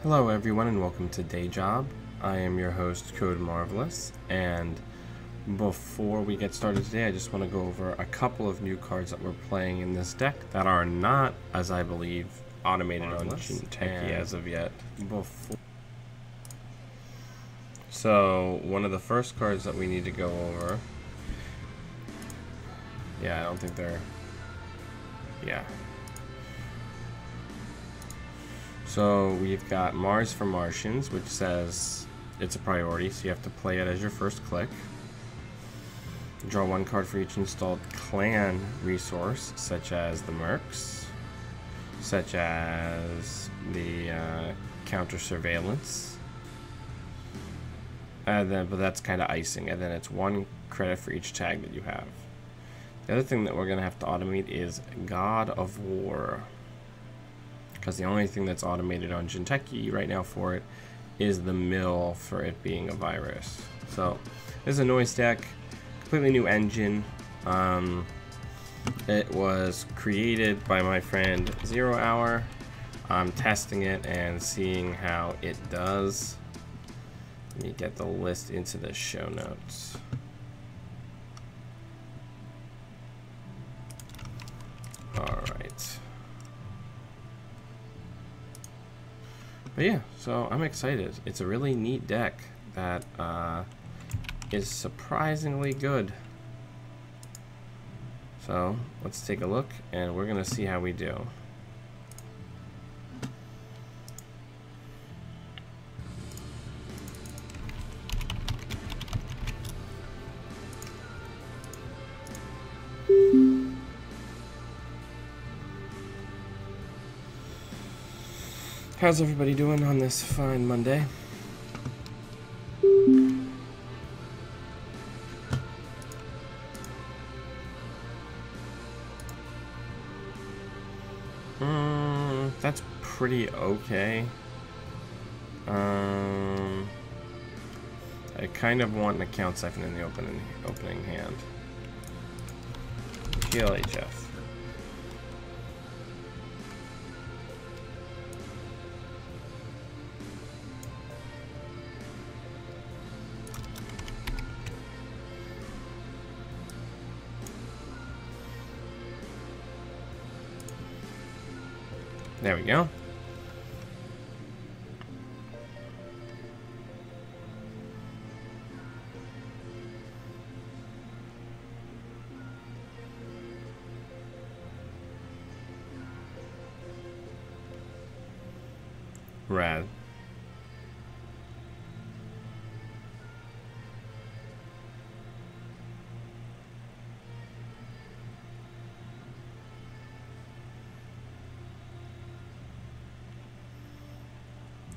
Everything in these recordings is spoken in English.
Hello everyone and welcome to Day Job. I am your host Code Marvelous, and before we get started today I just want to go over a couple of new cards that we're playing in this deck that are not, as I believe, automated on Shinteiki as of yet. So one of the first cards that we need to go over, I don't think they're, So we've got Mars for Martians, which says it's a priority, so you have to play it as your first click. Draw one card for each installed clan resource, such as the Mercs, such as the counter surveillance. And then, but that's kind of icing, and then it's one credit for each tag that you have. The other thing that we're going to have to automate is God of War, because the only thing that's automated on Shinteiki right now for it is the mill for it being a virus. So this is a noise deck, completely new engine. It was created by my friend 0 Hour. I'm testing it and seeing how it does. Let me get the list into the show notes. Alright. But yeah, so I'm excited. It's a really neat deck that is surprisingly good. So let's take a look and we're gonna see how we do. How's everybody doing on this fine Monday? That's pretty okay. I kind of want an account siphon in the opening hand. GLHF. There we go. Rad.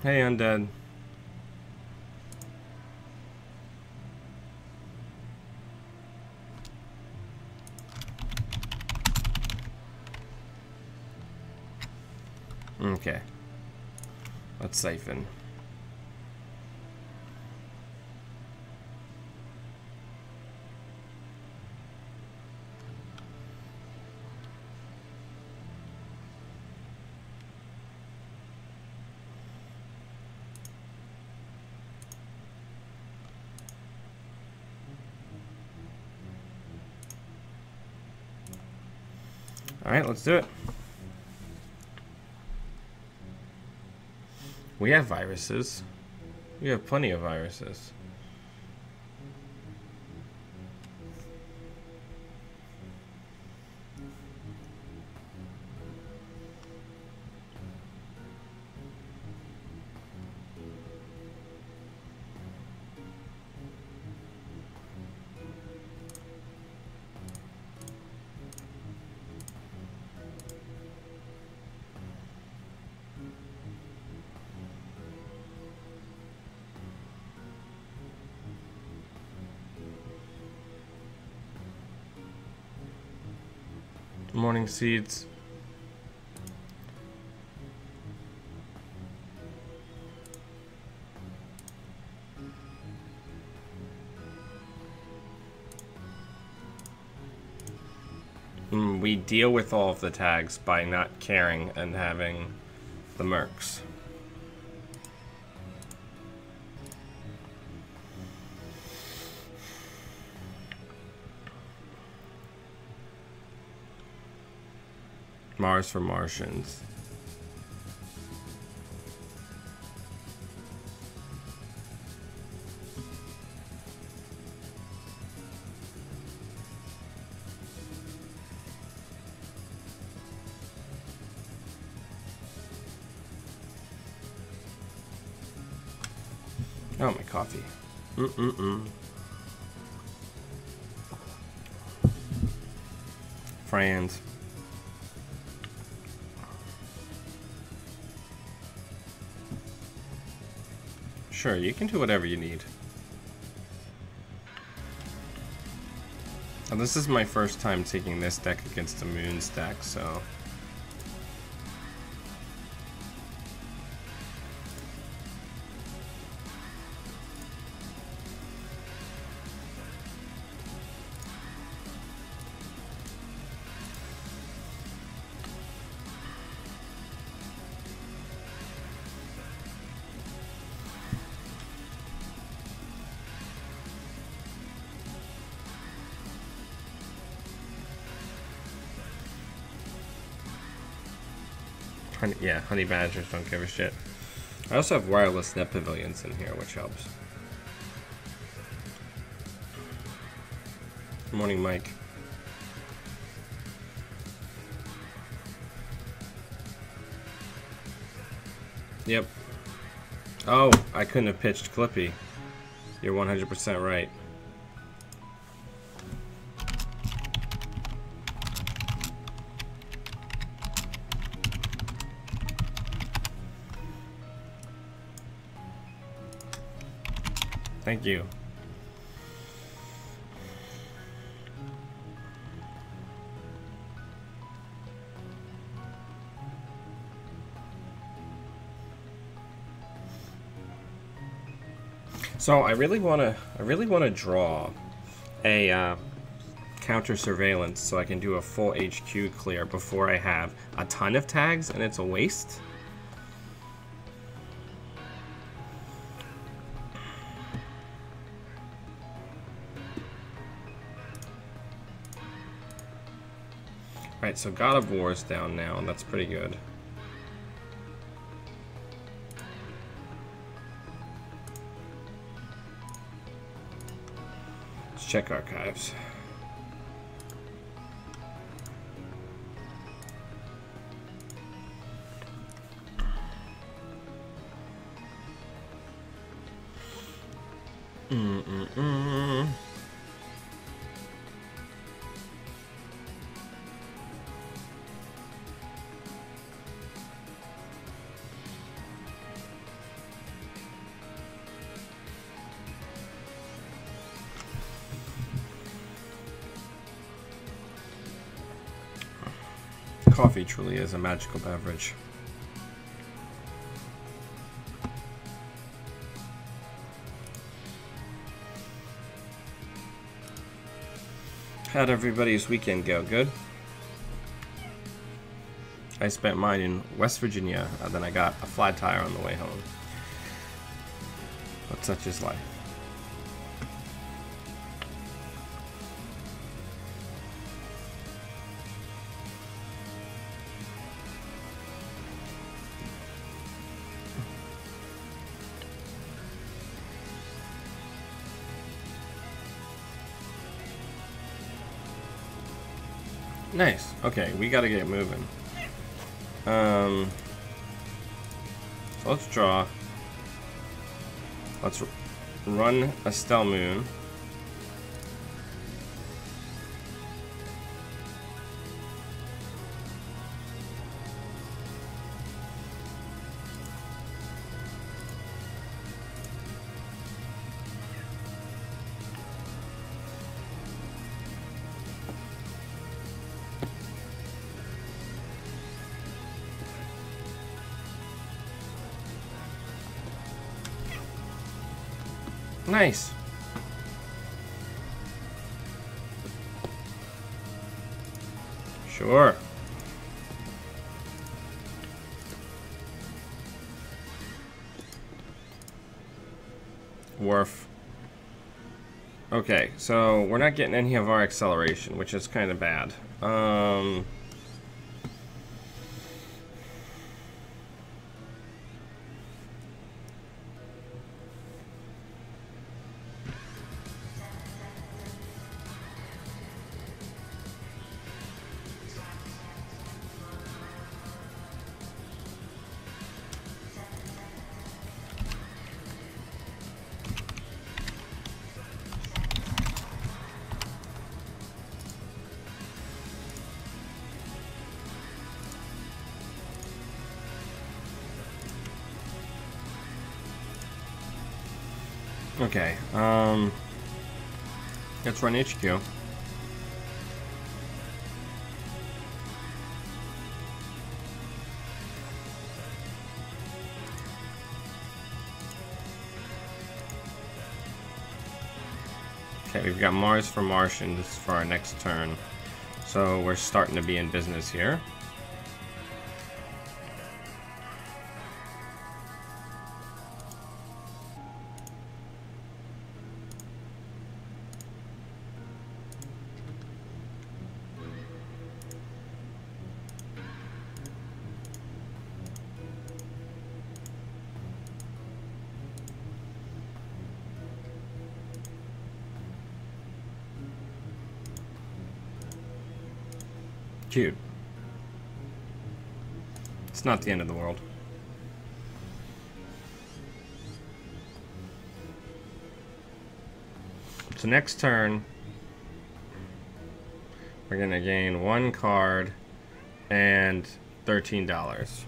Hey, Undead. Okay. Let's siphon. Alright, let's do it. We have viruses. We have plenty of viruses. Morning seeds. We deal with all of the tags by not caring and having the mercs. Mars for Martians. Oh, my coffee. Friends. Sure, you can do whatever you need. And this is my first time taking this deck against the moon stack, so... Yeah, honey badgers don't give a shit. I also have wireless net pavilions in here, which helps. Good morning, Mike. Yep. Oh, I couldn't have pitched Clippy. You're 100% right. Thank you. So I really want to draw a counter surveillance so I can do a full HQ clear before I have a ton of tags and it's a waste. Right, so God of War is down now, and that's pretty good. Let's check archives. Coffee truly is a magical beverage. How'd everybody's weekend go? Good? I spent mine in West Virginia, and then I got a flat tire on the way home. But such is life. Nice. Okay, we gotta get moving. So let's draw. Let's run a Stell Moon. Nice. Sure. Wharf. Okay, so we're not getting any of our acceleration, which is kind of bad. Okay, let's run HQ. Okay, we've got Mars for Martians for our next turn. So we're starting to be in business here. Cute. It's not the end of the world. So next turn, we're going to gain 1 card and $13.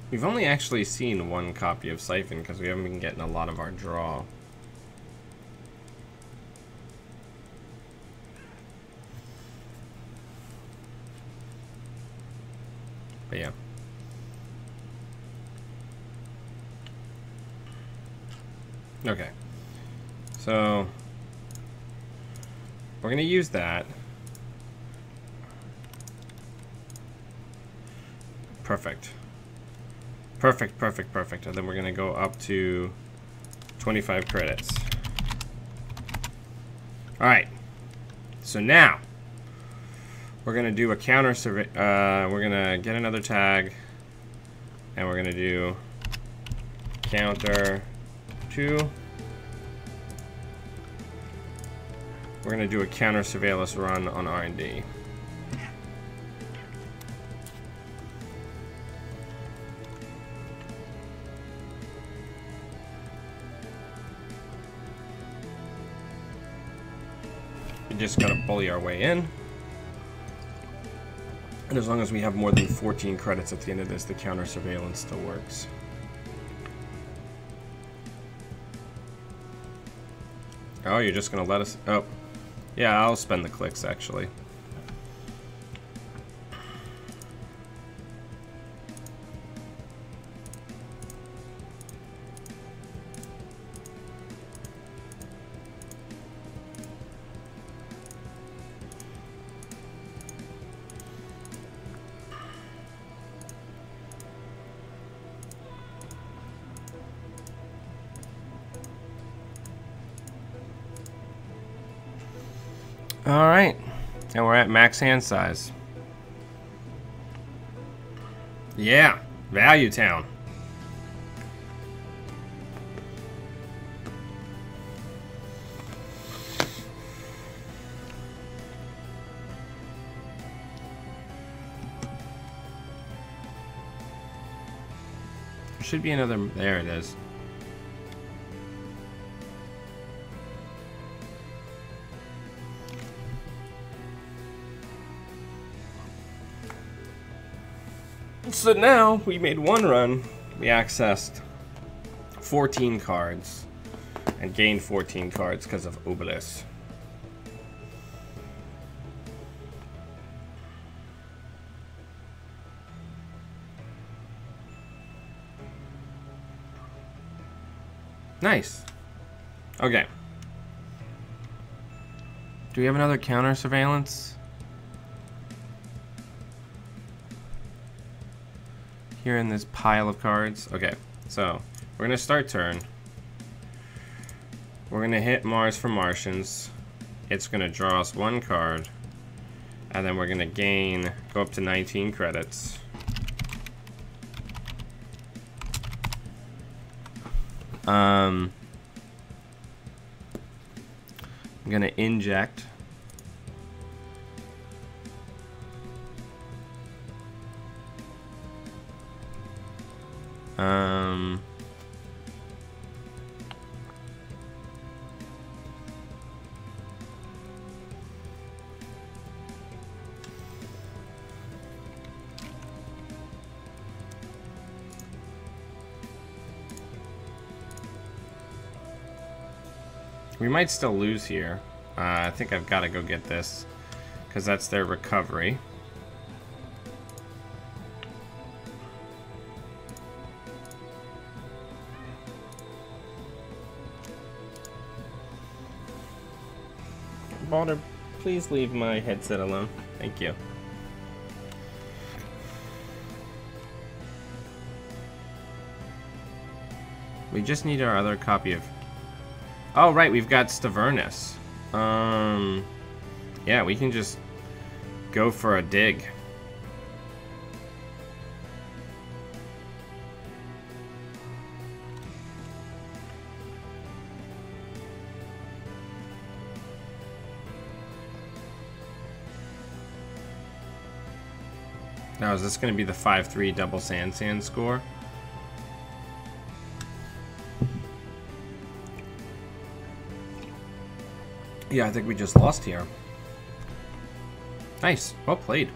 We've only actually seen 1 copy of Siphon because we haven't been getting a lot of our draw. But yeah. Okay. So we're going to use that. Perfect. Perfect, perfect, perfect. And then we're going to go up to 25 credits. Alright. So now, we're going to do a counter survey. We're going to get another tag. And we're going to do counter 2. We're going to do a counter surveillance run on R&D. Just gotta bully our way in, and as long as we have more than 14 credits at the end of this, the counter surveillance still works. Oh, you're just gonna let us? Oh, yeah, I'll spend the clicks actually. Alright, and we're at max hand size. Yeah, Value Town. There should be another, there it is. So now we made 1 run, we accessed 14 cards and gained 14 cards because of Obelisk. Nice. Okay. Do we have another counter surveillance? Here in this pile of cards. Okay, so we're gonna start turn. We're gonna hit Mars for Martians. It's gonna draw us 1 card, and then we're gonna go up to 19 credits. I'm gonna inject. We might still lose here. I think I've got to go get this, because that's their recovery. Balder, please leave my headset alone. Thank you. We just need our other copy of... Oh, right, we've got Stavernus. Yeah, we can just go for a dig. Now, is this going to be the 5-3 double sand score? Yeah, I think we just lost here. Nice. Well played.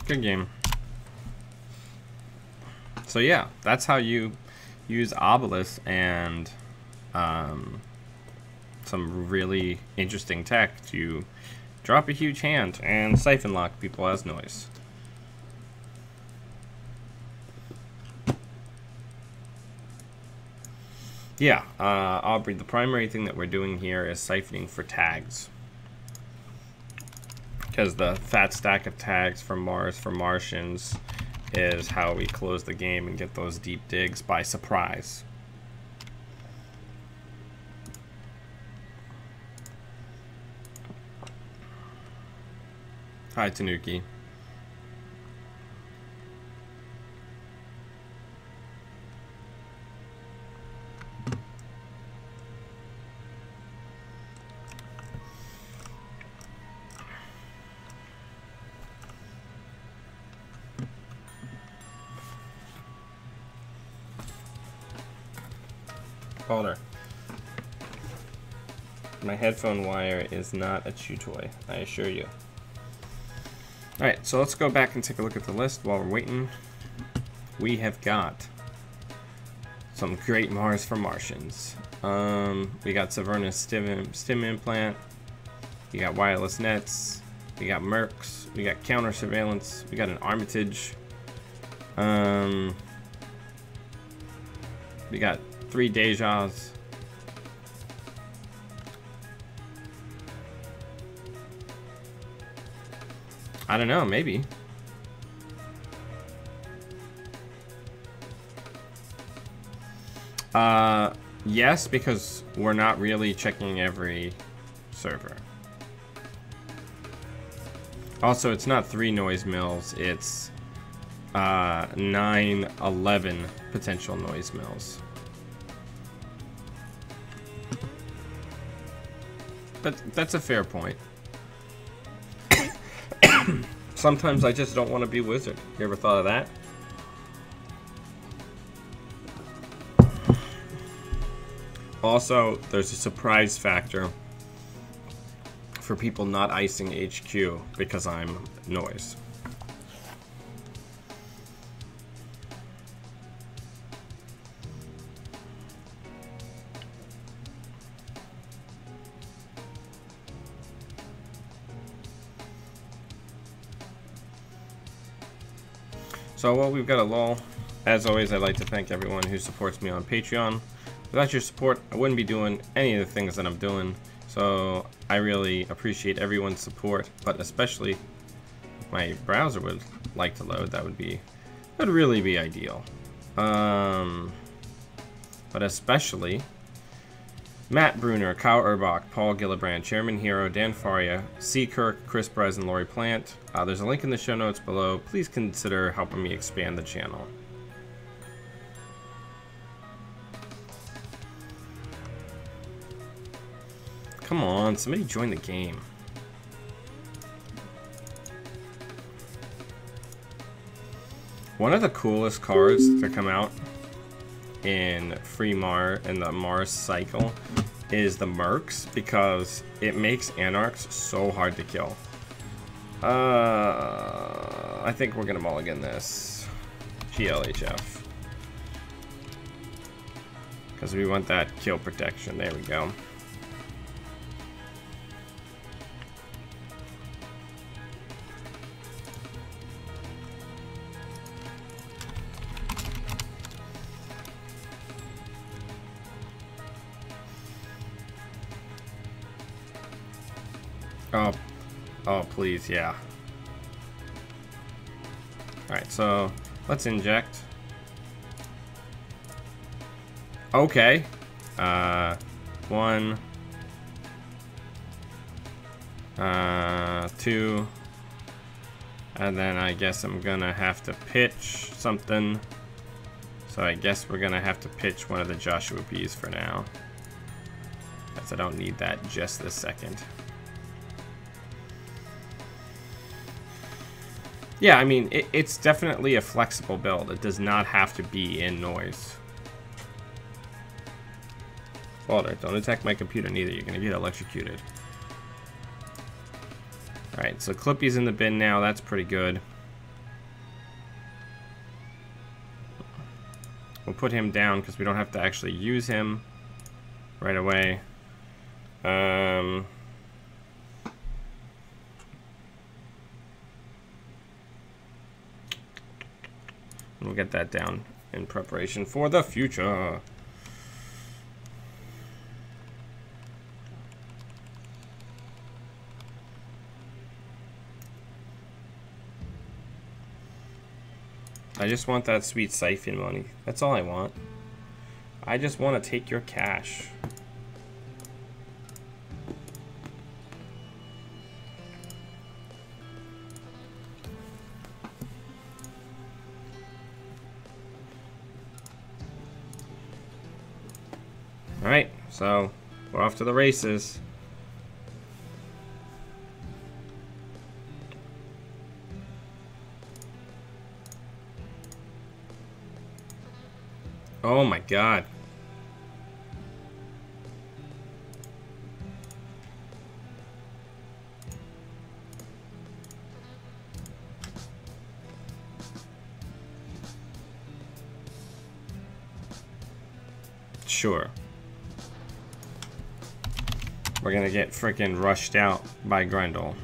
Good game. So yeah, that's how you use Obelisk and some really interesting tech to drop a huge hand and siphon lock people as noise. Yeah, Aubrey, the primary thing that we're doing here is siphoning for tags. Because the fat stack of tags from Mars for Martians is how we close the game and get those deep digs by surprise. Hi, Tanuki. Caller. My headphone wire is not a chew toy, I assure you. Alright, so let's go back and take a look at the list while we're waiting. We have got some great Mars for Martians. We got Savernus stim implant. We got wireless nets. We got Mercs. We got counter surveillance. We got an Armitage. We got 3 Dejas. I don't know, maybe. Yes, because we're not really checking every server. Also, it's not 3 noise mills, it's 9, 11 potential noise mills. But that's a fair point. Sometimes I just don't want to be wizard. You ever thought of that? Also, there's a surprise factor for people not icing HQ because I'm noise. So, well, we've got a lull. As always, I'd like to thank everyone who supports me on Patreon. Without your support, I wouldn't be doing any of the things that I'm doing. So, I really appreciate everyone's support, but especially if my browser would like to load, that would really be ideal. But especially Matt Bruner, Kyle Erbach, Paul Gillibrand, Chairman Hero, Dan Faria, C. Kirk, Chris Perez, and Lori Plant. There's a link in the show notes below. Please consider helping me expand the channel. Come on, somebody join the game. One of the coolest cards to come out in the Mars cycle is the Mercs, because it makes Anarchs so hard to kill. I think we're gonna mulligan this GLHF because we want that kill protection. There we go. Oh, please, yeah. Alright, so let's inject. Okay. 1, 2, and then I guess I'm gonna have to pitch something. So I guess we're gonna have to pitch one of the Joshua B's for now, as I don't need that just this second. Yeah, I mean, it's definitely a flexible build. It does not have to be in noise. Walter, don't attack my computer neither. You're going to get electrocuted. Alright, so Clippy's in the bin now. That's pretty good. We'll put him down because we don't have to actually use him right away. We'll get that down in preparation for the future. I just want that sweet siphon money. That's all I want. I just want to take your cash. Alright, so we're off to the races. Oh my god. Sure. We're gonna get freaking rushed out by Grendel.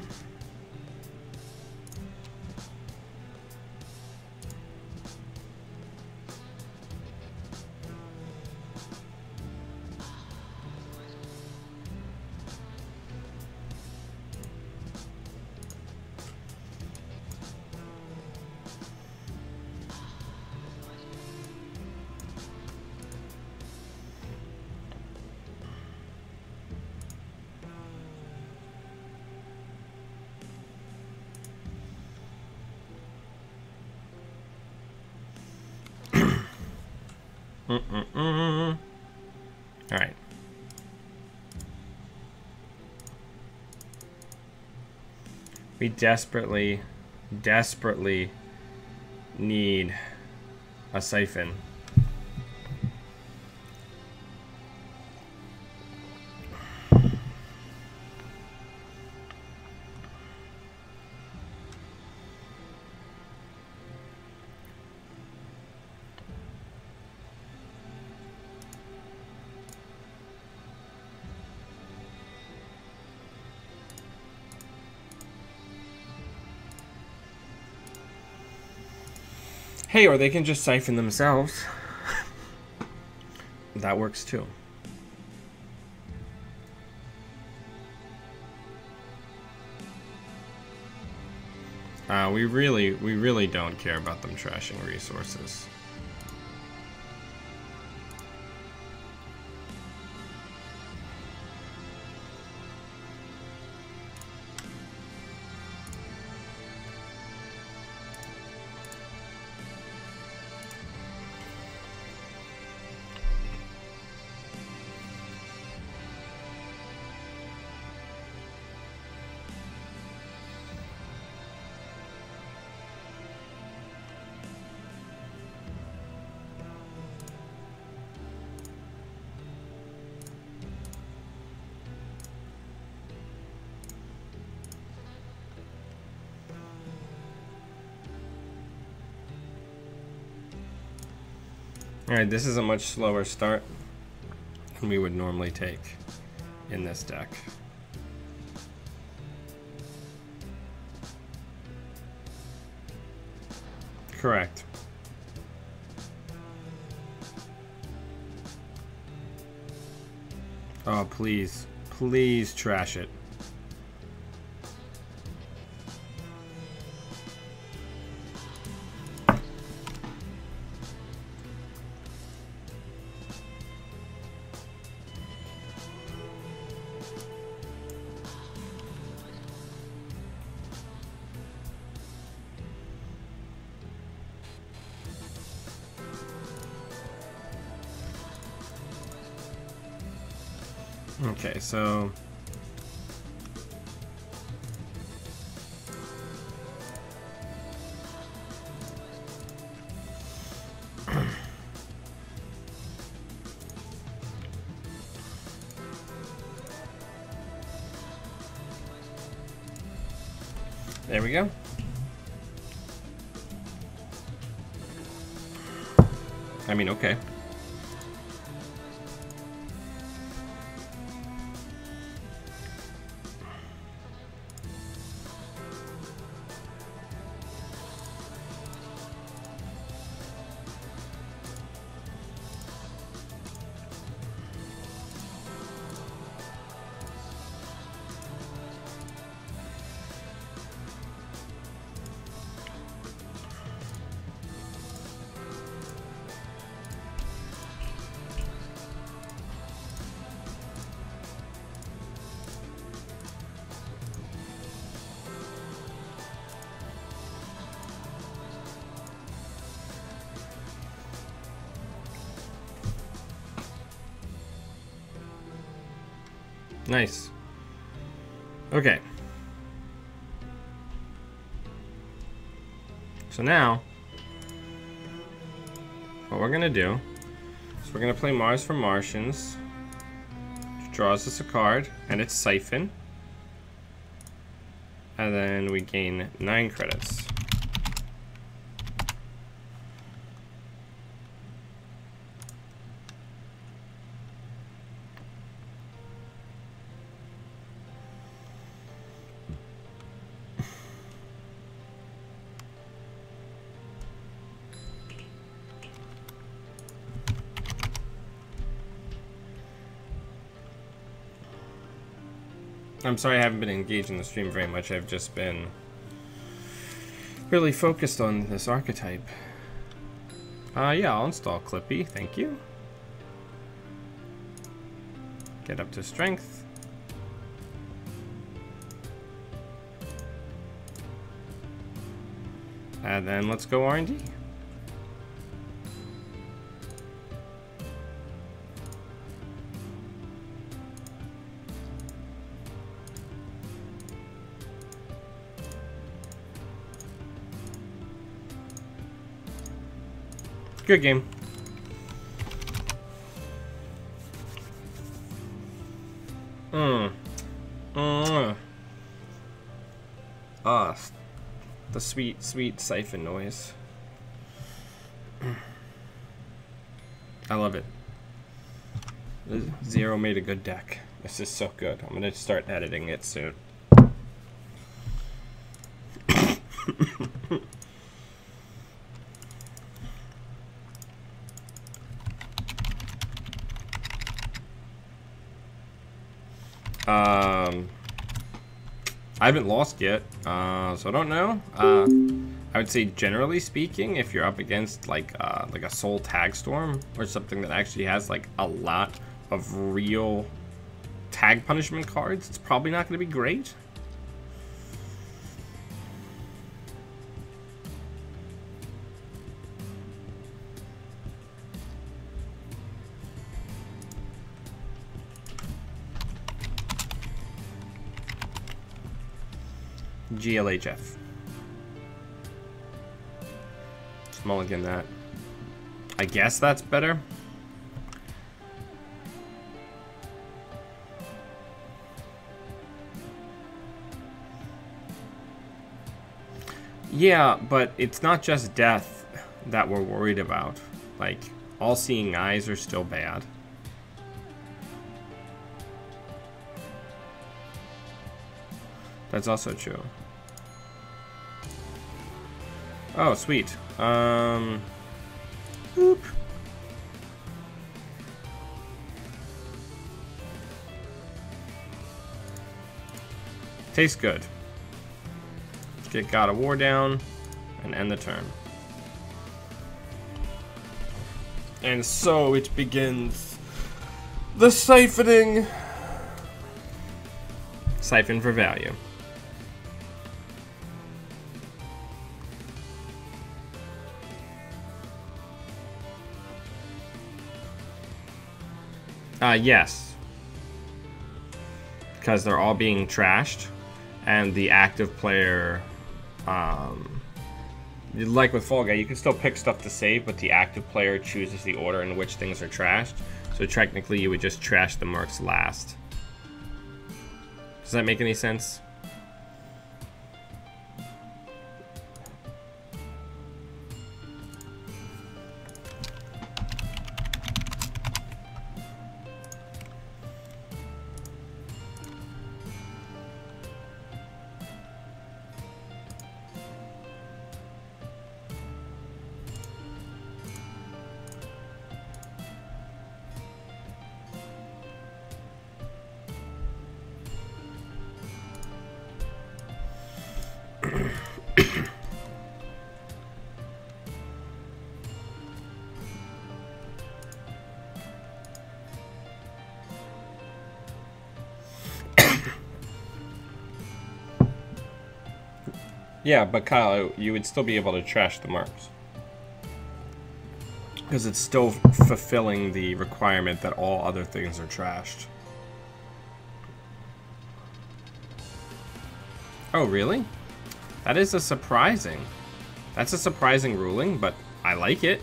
Alright. We desperately need a siphon. Hey, or they can just siphon themselves. That works too. We really don't care about them trashing resources. Alright, this is a much slower start than we would normally take in this deck. Correct. Oh, please. Please trash it. Okay, so there we go. I mean, okay. Nice. Okay. So now, what we're gonna do is we're gonna play Mars for Martians, which draws us a card, and it's Siphon. And then we gain 9 credits. I'm sorry I haven't been engaging the stream very much. I've just been really focused on this archetype. Yeah, I'll install Clippy. Thank you. Get up to strength. And then let's go R&D. Good game. Ah, the sweet, sweet siphon noise. I love it. Zero made a good deck. This is so good. I'm gonna start editing it soon. I haven't lost yet, so I don't know. I would say generally speaking, if you're up against like a Soul Tag Storm or something that actually has like a lot of real tag punishment cards, it's probably not going to be great. GLHF. Mulligan that. I guess that's better. Yeah, but it's not just death that we're worried about. Like, all-seeing eyes are still bad. That's also true. Oh, sweet. Boop. Tastes good. Get God of War down and end the turn. And so it begins. The siphoning. Siphon for value. Yes. Because they're all being trashed, and the active player, like with Fall Guy, you can still pick stuff to save, but the active player chooses the order in which things are trashed. So technically, you would just trash the mercs last. Does that make any sense? Yeah, but Kyle, you would still be able to trash the marks. Because it's still fulfilling the requirement that all other things are trashed. Oh, really? That is that's a surprising ruling, but I like it.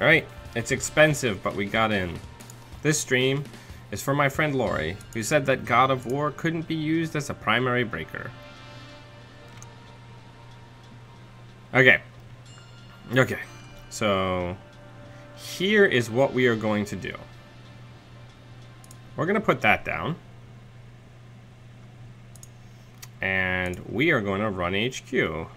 Alright, it's expensive, but we got in. This stream is for my friend Lori, who said that God of War couldn't be used as a primary breaker. Okay. Okay. So, here is what we are going to do. We're going to put that down. And we are going to run HQ.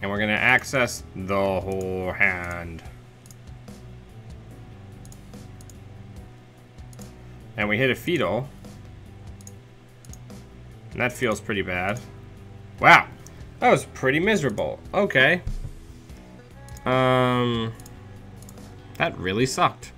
And we're going to access the whole hand. And we hit a fetal. And that feels pretty bad. Wow. That was pretty miserable. Okay. That really sucked.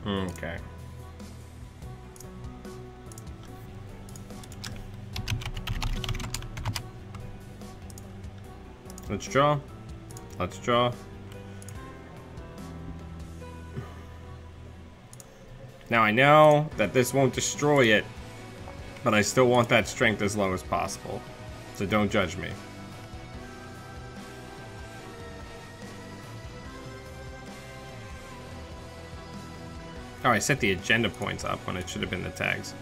Okay. Let's draw. Let's draw. Now I know that this won't destroy it, but I still want that strength as low as possible. So don't judge me. Oh, I set the agenda points up when it should have been the tags.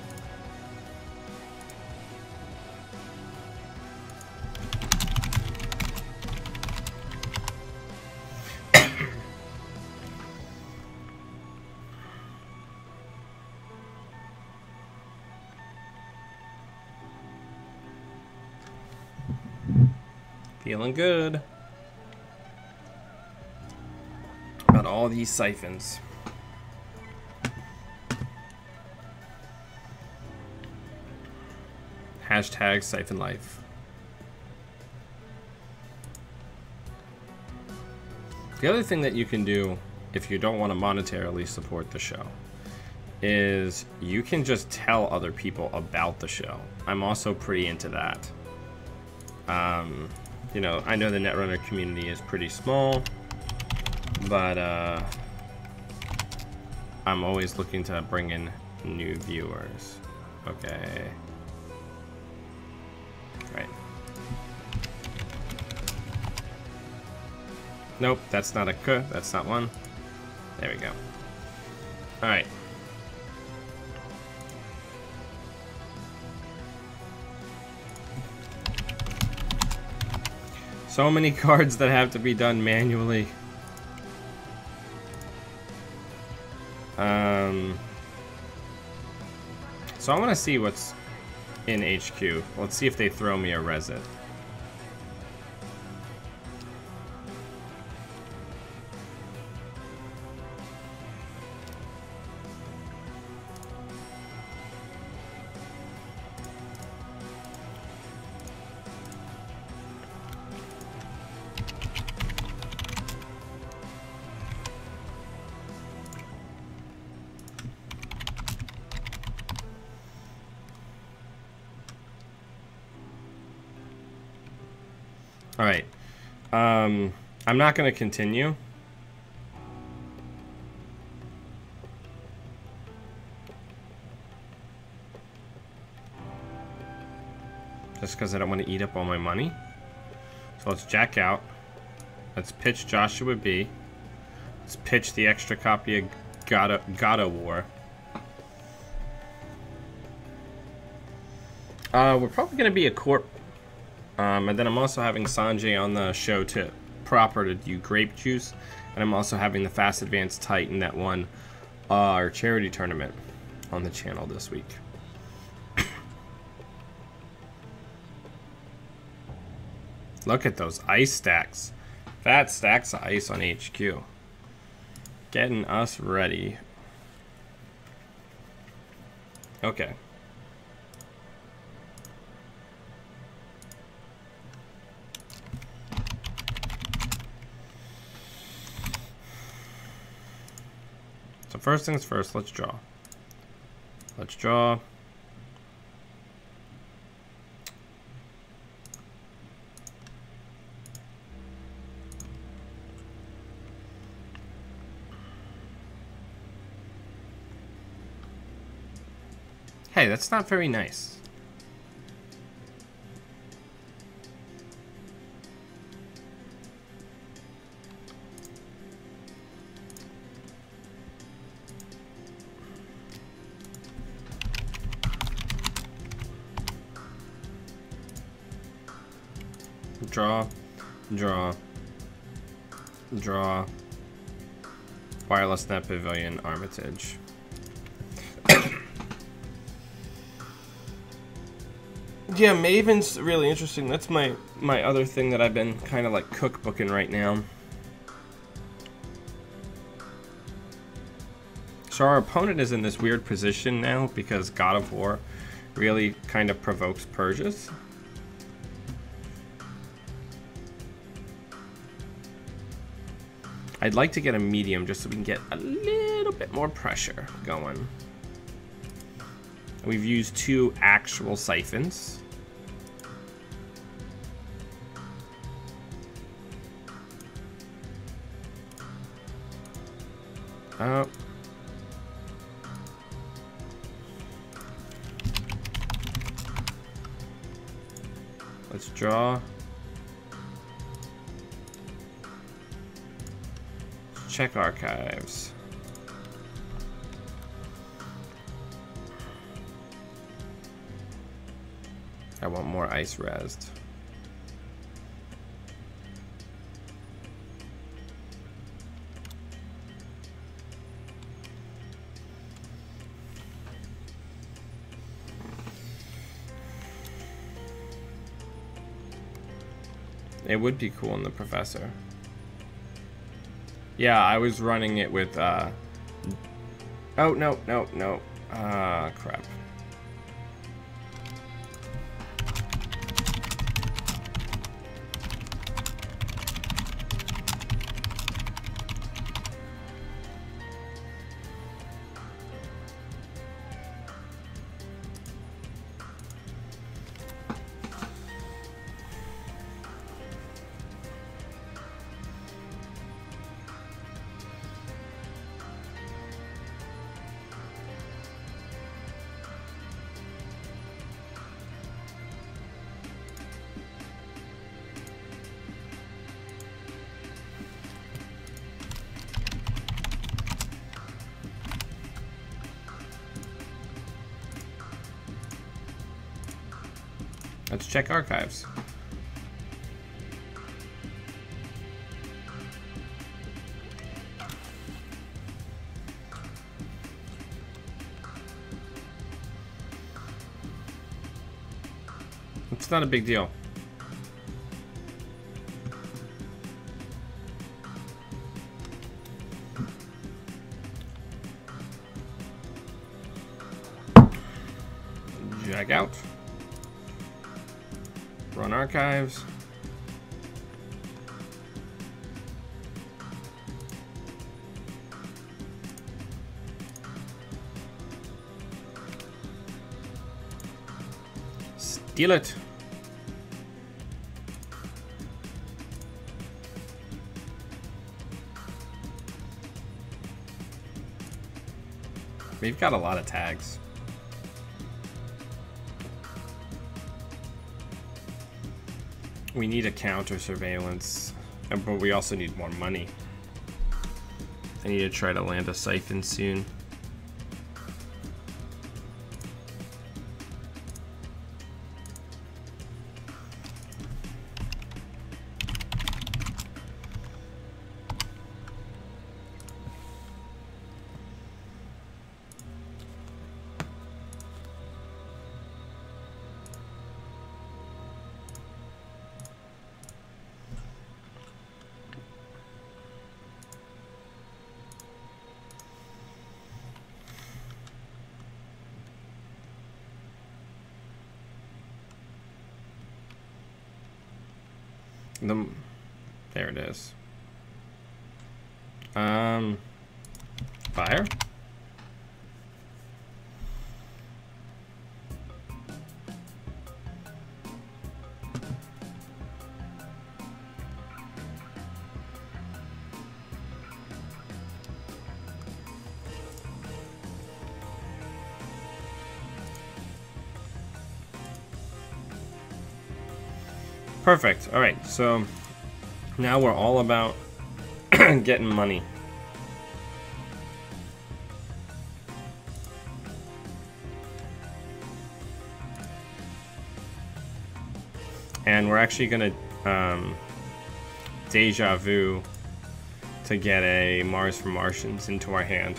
Feeling good about all these siphons. Hashtag siphon life. The other thing that you can do if you don't want to monetarily support the show is you can just tell other people about the show. I'm also pretty into that. You know, I know the Netrunner community is pretty small, but I'm always looking to bring in new viewers. Okay. Right. Nope, that's not a K, that's not one. There we go. Alright. So many cards that have to be done manually. So I want to see what's in HQ. Let's see if they throw me a resit. All right. I'm not going to continue. Just because I don't want to eat up all my money. So let's jack out. Let's pitch Joshua B. Let's pitch the extra copy of God of War. We're probably going to be a corp. And then I'm also having Sanjay on the show to do grape juice. And I'm also having the Fast Advanced Titan that won our charity tournament on the channel this week. Look at those ice stacks. Fat stacks of ice on HQ. Getting us ready. Okay. So first things first, let's draw. Let's draw. Hey, that's not very nice. Draw, draw, draw. Wireless Net Pavilion, Armitage. Yeah, Maven's really interesting. That's my other thing that I've been kind of like cookbooking right now. So our opponent is in this weird position now because God of War really kind of provokes purges. I'd like to get a medium just so we can get a little little bit more pressure going. We've used 2 actual siphons. Oh. Let's draw. Let's check archives. I want more ice resed. It would be cool in the Professor. Yeah, I was running it with, oh, no. Crap. Let's check archives. It's not a big deal. Drag out. Run archives. Steal it. We've got a lot of tags. We need a counter surveillance, but we also need more money. I need to try to land a siphon soon. There it is. Fire. Perfect. All right, so now we're all about getting money. And we're actually gonna deja vu to get a Mars for Martians into our hand.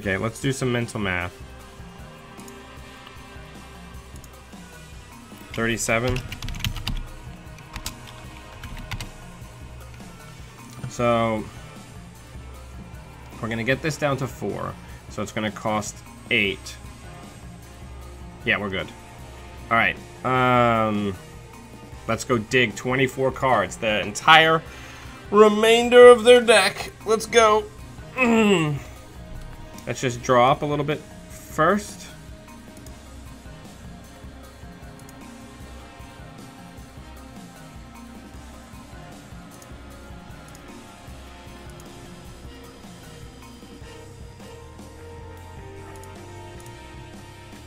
Okay, let's do some mental math. 37. So we're gonna get this down to 4. So it's gonna cost 8. Yeah, we're good. All right. Let's go dig 24 cards. The entire remainder of their deck. Let's go. Let's just draw up a little bit first.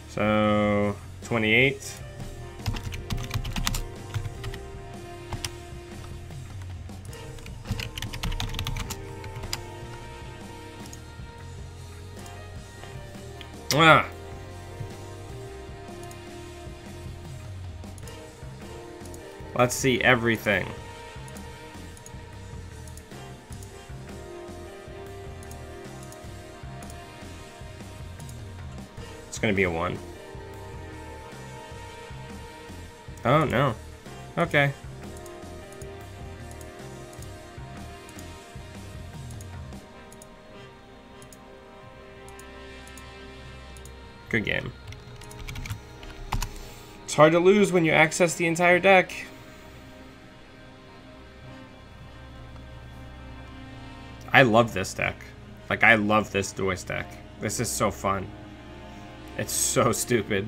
So 28. Ah. Let's see everything. It's gonna be a 1. Oh no. Okay. Good game. It's hard to lose when you access the entire deck. I love this deck. Like, I love this Joyce deck. This is so fun. It's so stupid.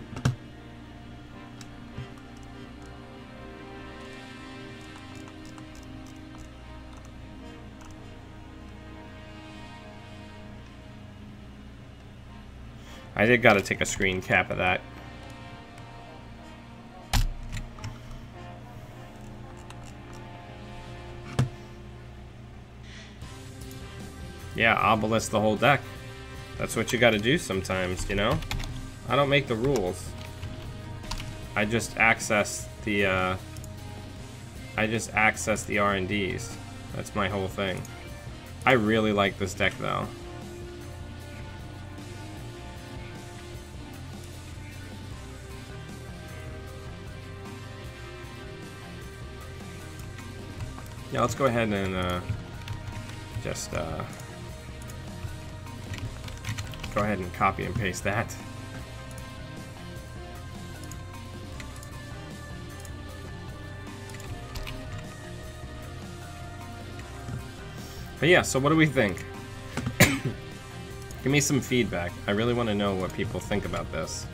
I did gotta take a screen cap of that. Yeah, obelisk the whole deck. That's what you gotta do sometimes, you know? I don't make the rules. I just access the R&Ds. That's my whole thing. I really like this deck though. Yeah, let's go ahead and just go ahead and copy and paste that. But yeah, so what do we think? Give me some feedback. I really want to know what people think about this.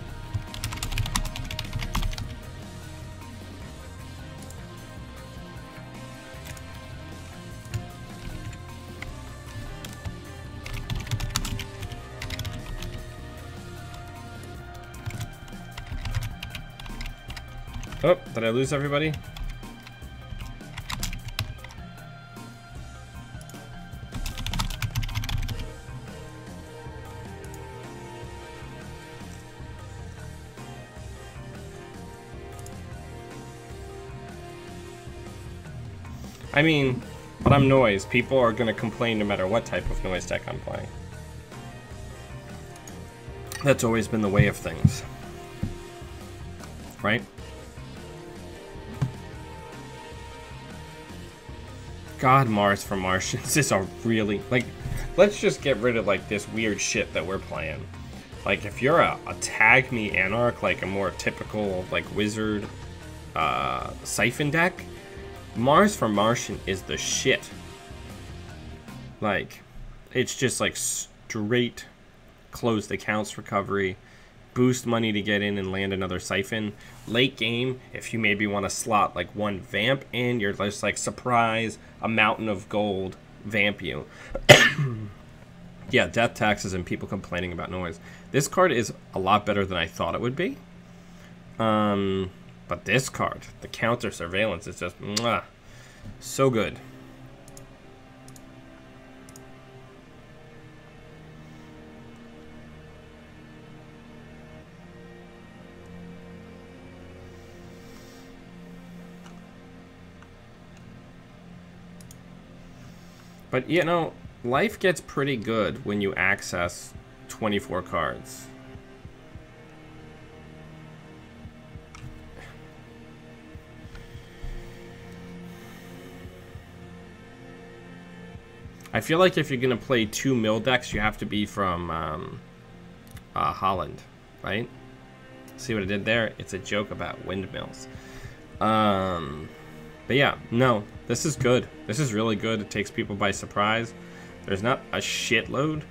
Oh, did I lose everybody? I mean, but I'm noise. People are going to complain no matter what type of noise deck I'm playing. That's always been the way of things. Right? God, Mars for Martians is a really, like, let's just get rid of, like, this weird shit that we're playing. Like, if you're a Tag Me Anarch, like a more typical, like, wizard, Siphon deck, Mars for Martian is the shit. Like, it's just, like, straight closed accounts recovery, boost money to get in and land another Siphon. Late game, if you maybe want to slot like one Vamp in, you're just like, surprise, a mountain of gold, Vamp you. Yeah, death taxes and people complaining about noise. This card is a lot better than I thought it would be. But this card, the counter surveillance, is just mwah, so good. But, you know, life gets pretty good when you access 24 cards. I feel like if you're going to play 2 mill decks, you have to be from Holland, right? See what I did there? It's a joke about windmills. But yeah, no, this is good. This is really good. It takes people by surprise. There's not a shitload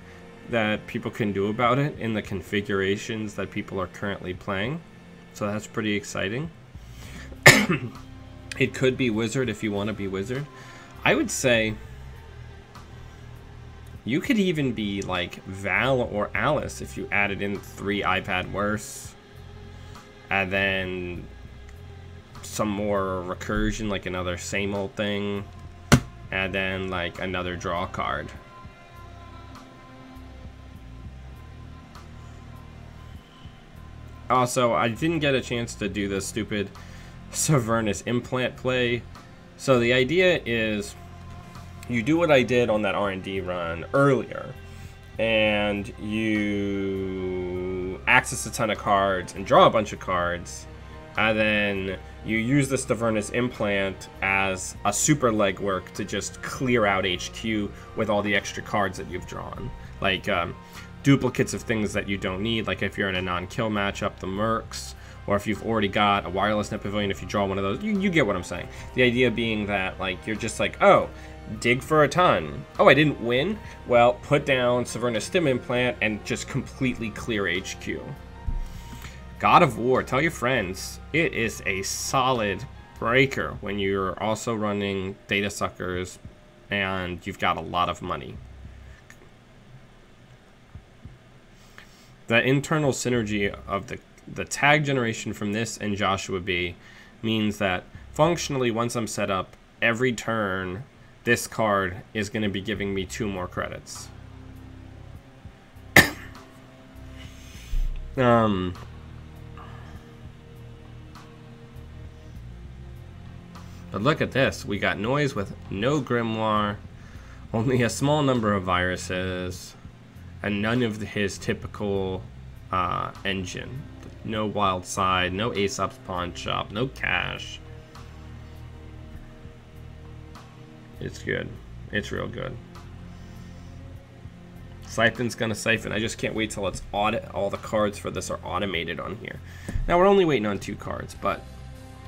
that people can do about it in the configurations that people are currently playing. So that's pretty exciting. It could be Wizard if you want to be Wizard. I would say you could even be like Val or Alice if you added in 3 iPad worse. And then some more recursion, like another same old thing. And then like another draw card. Also, I didn't get a chance to do the stupid Symphony implant play. So the idea is you do what I did on that R&D run earlier, and you access a ton of cards and draw a bunch of cards, and then you use the Symphony implant as a super legwork to just clear out HQ with all the extra cards that you've drawn. Like duplicates of things that you don't need, like if you're in a non-kill matchup, the Mercs, or if you've already got a wireless net pavilion, if you draw one of those, you get what I'm saying. The idea being that like you're just like, oh, dig for a ton. Oh, I didn't win? Well, put down Symphony Stim Implant and just completely clear HQ. God of War, tell your friends, it is a solid breaker when you're also running data suckers and you've got a lot of money. The internal synergy of the tag generation from this and Joshua B means that functionally once I'm set up, every turn this card is going to be giving me 2 more credits. But look at this. We got Noise with no Grimoire, only a small number of viruses, and none of his typical engine. No Wild Side, no Aesop's Pawn Shop, no Cash. It's good. It's real good. Siphon's gonna siphon. I just can't wait till it's all the cards for this are automated on here. Now we're only waiting on 2 cards, but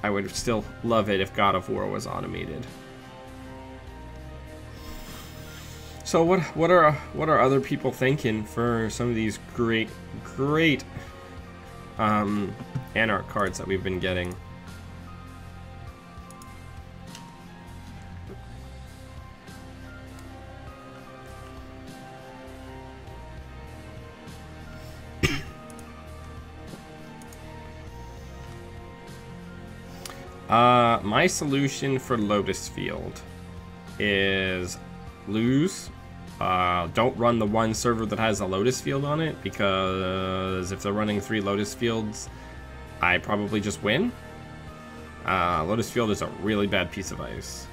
I would still love it if God of War was automated. So what are other people thinking for some of these great Anarch cards that we've been getting? My solution for Lotus Field is lose. Don't run the one server that has a Lotus Field on it, because if they're running 3 Lotus Fields, I probably just win. Lotus Field is a really bad piece of ice.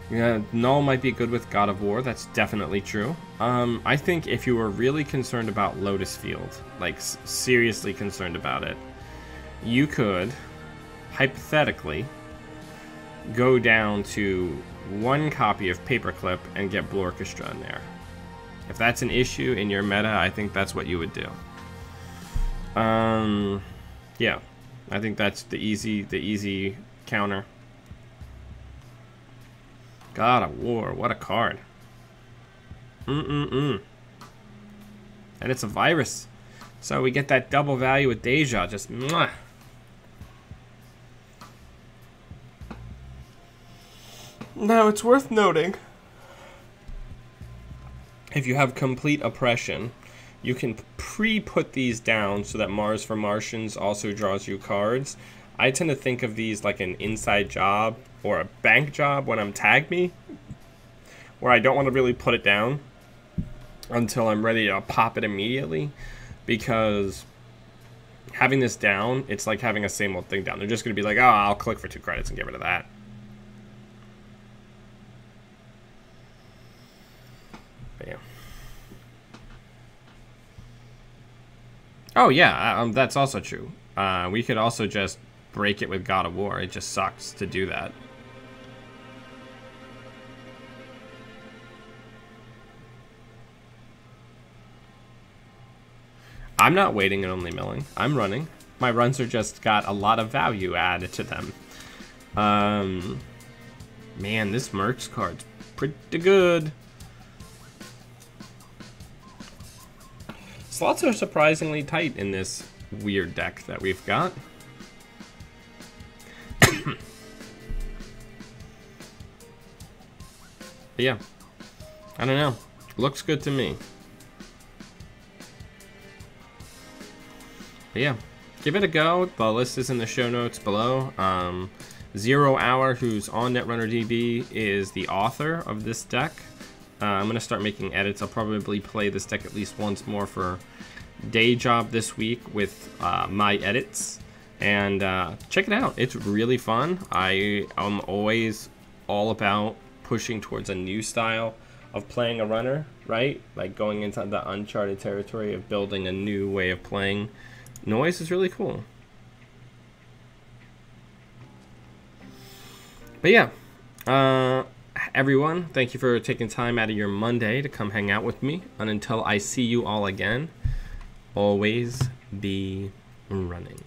Yeah, Null might be good with God of War. That's definitely true. I think if you were really concerned about Lotus Field, like seriously concerned about it, you could, hypothetically, go down to 1 copy of Paperclip and get Blue Orchestra in there. If that's an issue in your meta, I think that's what you would do. Yeah, I think that's the easy counter. God of War, what a card. And it's a virus. So we get that double value with Deja, just mwah. Now it's worth noting, if you have complete oppression, you can pre-put these down so that Mars for Martians also draws you cards. I tend to think of these like an inside job or a bank job when I'm Tag Me, where I don't want to really put it down until I'm ready to pop it immediately, because having this down, it's like having a same old thing down. They're just going to be like, oh, I'll click for 2 credits and get rid of that. Oh, yeah, that's also true. We could also just break it with God of War. It just sucks to do that. I'm not waiting and only milling. I'm running. My runs are just got a lot of value added to them. Man, this Mercs card's pretty good. Slots are surprisingly tight in this weird deck that we've got. But yeah, I don't know. Looks good to me. But yeah, give it a go. The list is in the show notes below. 0 Hour, who's on Netrunner DB, is the author of this deck. I'm going to start making edits. I'll probably play this deck at least once more for day job this week with my edits. And check it out. It's really fun. I'm always all about pushing towards a new style of playing a runner, right? Like going into the uncharted territory of building a new way of playing. Noise is really cool. But yeah, everyone, thank you for taking time out of your Monday to come hang out with me. And until I see you all again, always be running.